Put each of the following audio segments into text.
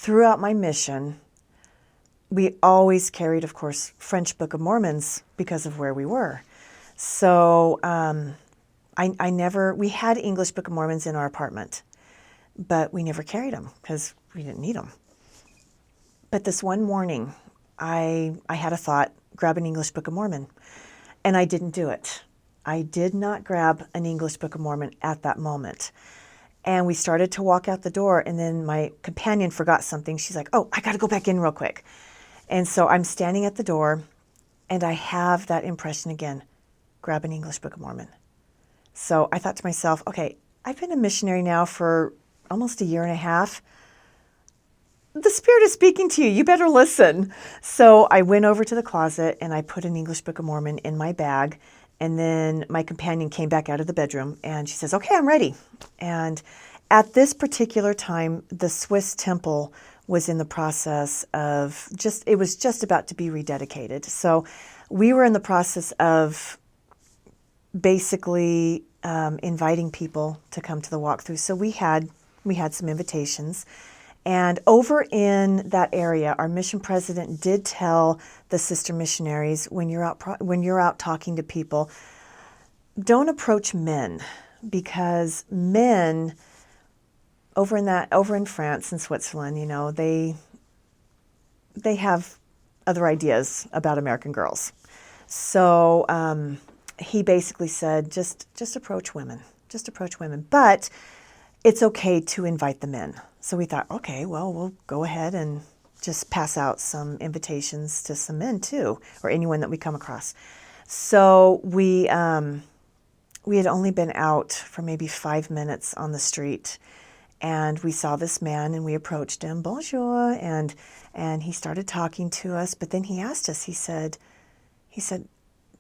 throughout my mission, we always carried, of course, French Book of Mormons because of where we were. So we had English Book of Mormons in our apartment, but we never carried them because we didn't need them. But this one morning, I had a thought, grab an English Book of Mormon, and I didn't do it. I did not grab an English Book of Mormon at that moment. And we started to walk out the door, and then my companion forgot something. She's like, oh, I got to go back in real quick. And so I'm standing at the door, and I have that impression again, grab an English Book of Mormon. So I thought to myself, okay, I've been a missionary now for almost a year and a half. The Spirit is speaking to you. You better listen. So I went over to the closet, and I put an English Book of Mormon in my bag. And then my companion came back out of the bedroom, and she says, okay, I'm ready. And at this particular time, the Swiss temple was in the process of it was just about to be rededicated. So we were in the process of basically inviting people to come to the walkthrough. So we had some invitations. And over in that area, our mission president did tell the sister missionaries, when you're out talking to people, don't approach men, because men over in France and Switzerland, they have other ideas about American girls. So he basically said, just approach women, but it's okay to invite the men. So we thought, okay, well, we'll go ahead and just pass out some invitations to some men too, or anyone that we come across. So we had only been out for maybe 5 minutes on the street, and we saw this man, and we approached him, bonjour, and he started talking to us. But then he asked us, he said,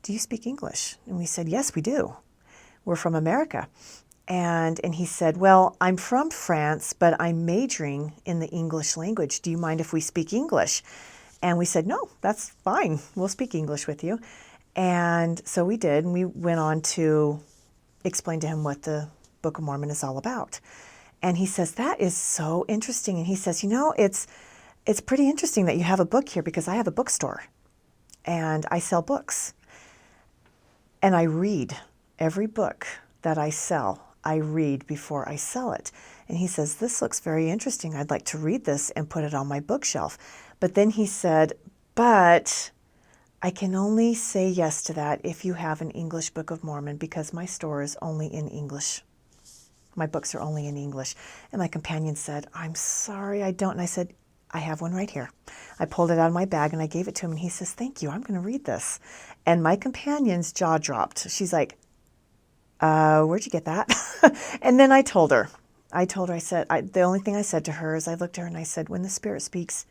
do you speak English? And we said, yes, we do. We're from America. And he said, well, I'm from France, but I'm majoring in the English language. Do you mind if we speak English? And we said, no, that's fine. We'll speak English with you. And so we did, and we went on to explain to him what the Book of Mormon is all about. And he says, that is so interesting. And he says, it's pretty interesting that you have a book here, because I have a bookstore and I sell books. And I read every book that I sell. I read before I sell it. And he says, this looks very interesting. I'd like to read this and put it on my bookshelf. But then he said, but I can only say yes to that if you have an English Book of Mormon, because my store is only in English. My books are only in English. And my companion said, I'm sorry, I don't. And I said, I have one right here. I pulled it out of my bag and I gave it to him. And he says, thank you, I'm going to read this. And my companion's jaw dropped. She's like, where'd you get that? And then I told her, I said, the only thing I said to her is I looked at her and I said, when the Spirit speaks,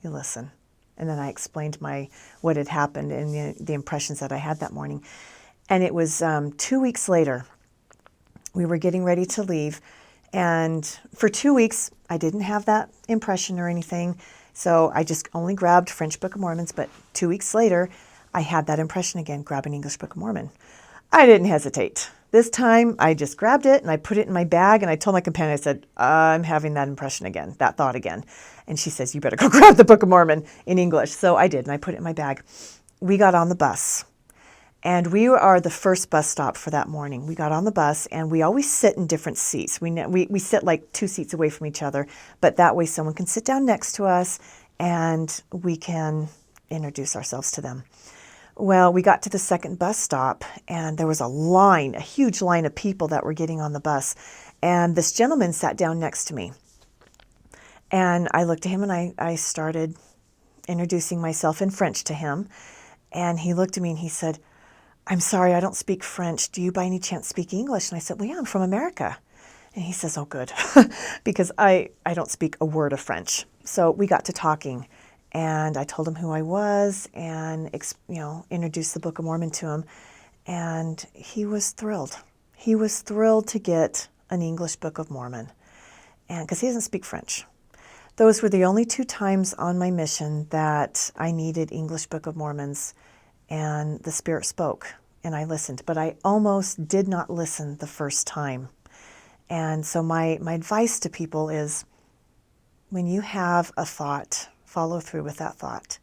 you listen. And then I explained what had happened and the impressions that I had that morning. And it was 2 weeks later, we were getting ready to leave. And for 2 weeks, I didn't have that impression or anything. So I just only grabbed French Book of Mormons. But 2 weeks later, I had that impression again, grab an English Book of Mormon. I didn't hesitate. This time, I just grabbed it and I put it in my bag, and I told my companion, I said, I'm having that impression again, that thought again. And she says, you better go grab the Book of Mormon in English. So I did, and I put it in my bag. We got on the bus, and we are the first bus stop for that morning. We got on the bus, and we always sit in different seats. We sit like 2 seats away from each other, but that way someone can sit down next to us, and we can introduce ourselves to them. Well, we got to the second bus stop, and there was a huge line of people that were getting on the bus. And this gentleman sat down next to me. And I looked at him, and I started introducing myself in French to him. And he looked at me, and he said, I'm sorry, I don't speak French. Do you by any chance speak English? And I said, well, yeah, I'm from America. And he says, oh, good, because I don't speak a word of French. So we got to talking. And I told him who I was and, introduced the Book of Mormon to him. And he was thrilled. He was thrilled to get an English Book of Mormon, and because he doesn't speak French. Those were the only 2 times on my mission that I needed English Book of Mormons, and the Spirit spoke, and I listened. But I almost did not listen the first time. And so my advice to people is, when you have a thought, follow through with that thought,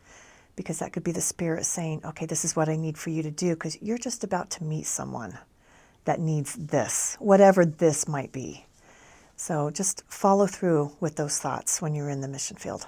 because that could be the Spirit saying, okay, this is what I need for you to do, because you're just about to meet someone that needs this, whatever this might be. So just follow through with those thoughts when you're in the mission field.